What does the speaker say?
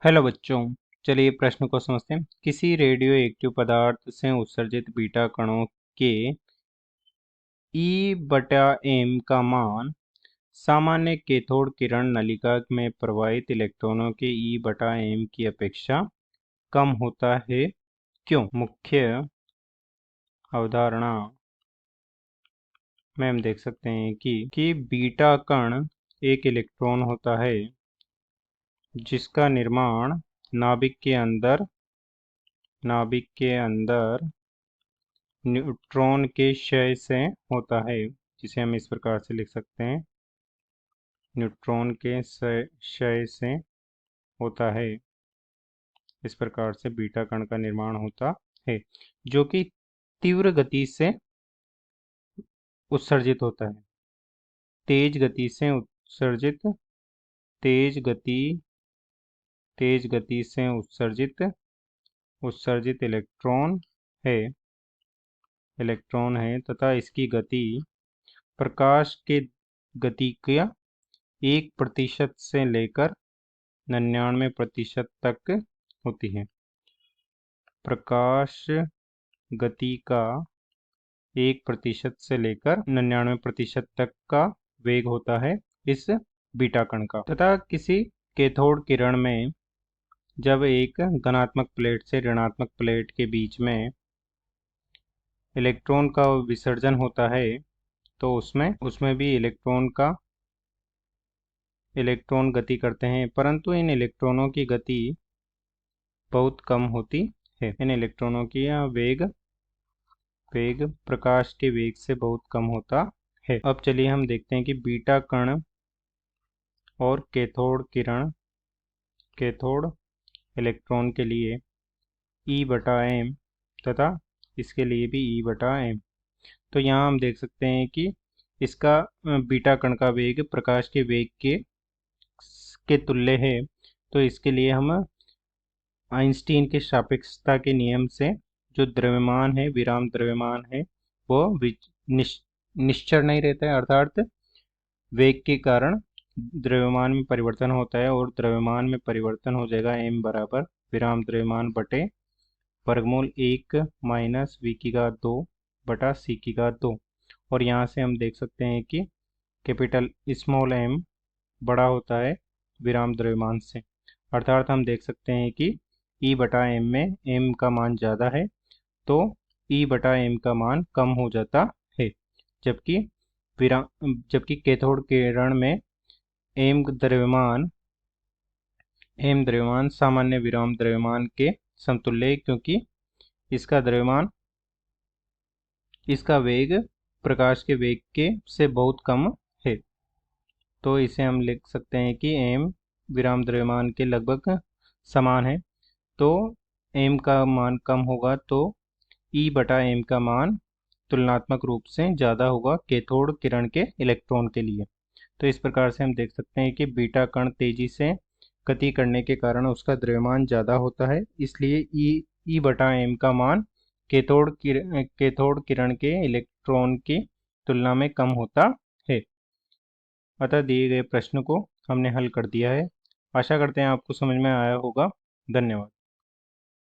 Hello बच्चों। चलिए प्रश्न को समझते हैं। किसी रेडियो एक्टिव पदार्थ से उत्सर्जित बीटा कणों के E/m का मान सामान्य कैथोड किरण नलिका में प्रवाहित इलेक्ट्रॉनों के E/m की अपेक्षा कम होता है, क्यों? मुख्य अवधारणा में हम देख सकते हैं कि बीटा कण एक इलेक्ट्रॉन होता है जिसका निर्माण नाभिक के अंदर न्यूट्रॉन के क्षय से होता है, जिसे हम इस प्रकार से लिख सकते हैं। न्यूट्रॉन के क्षय से होता है। इस प्रकार से बीटा कण का निर्माण होता है जो कि तीव्र गति से उत्सर्जित होता है। तेज गति से से उत्सर्जित इलेक्ट्रॉन है तथा इसकी गति प्रकाश के गति का 1% से लेकर 99% तक होती है। प्रकाश गति का 1% से लेकर 99% तक का वेग होता है इस बीटा कण का। तथा किसी कैथोड किरण में जब एक धनात्मक प्लेट से ऋणात्मक प्लेट के बीच में इलेक्ट्रॉन का विसर्जन होता है तो उसमें भी इलेक्ट्रॉन गति करते हैं, परंतु इन इलेक्ट्रॉनों की गति बहुत कम होती है। इन इलेक्ट्रॉनों की वेग प्रकाश के वेग से बहुत कम होता है। अब चलिए हम देखते हैं कि बीटा कण और कैथोड इलेक्ट्रॉन के लिए E/m तथा इसके लिए भी E/m। तो यहाँ हम देख सकते हैं कि इसका बीटा कण का वेग प्रकाश के वेग के तुल्य है। तो इसके लिए हम आइंस्टीन के सापेक्षता के नियम से जो द्रव्यमान है, विराम द्रव्यमान है, वो निश्चर नहीं रहता है, अर्थात वेग के कारण द्रव्यमान में परिवर्तन होता है और द्रव्यमान में परिवर्तन हो जाएगा m बराबर विराम द्रव्यमान बटे वर्गमूल 1 माइनस v2 बटा c2। और यहाँ से हम देख सकते हैं कि कैपिटल स्मॉल m बड़ा होता है विराम द्रव्यमान से, अर्थात हम देख सकते हैं कि E/m में m का मान ज़्यादा है तो E/m का मान कम हो जाता है, जबकि कैथोड किरण में m द्रव्यमान सामान्य विराम द्रव्यमान के समतुल्य है, क्योंकि इसका वेग प्रकाश के वेग के से बहुत कम है। तो इसे हम लिख सकते हैं कि m विराम द्रव्यमान के लगभग समान है। तो m का मान कम होगा तो E/m का मान तुलनात्मक रूप से ज़्यादा होगा कैथोड किरण के इलेक्ट्रॉन के लिए। तो इस प्रकार से हम देख सकते हैं कि बीटा कण तेजी से गति करने के कारण उसका द्रव्यमान ज़्यादा होता है, इसलिए E/m का मान कैथोड किरण के इलेक्ट्रॉन की तुलना में कम होता है। अतः दिए गए प्रश्न को हमने हल कर दिया है। आशा करते हैं आपको समझ में आया होगा। धन्यवाद।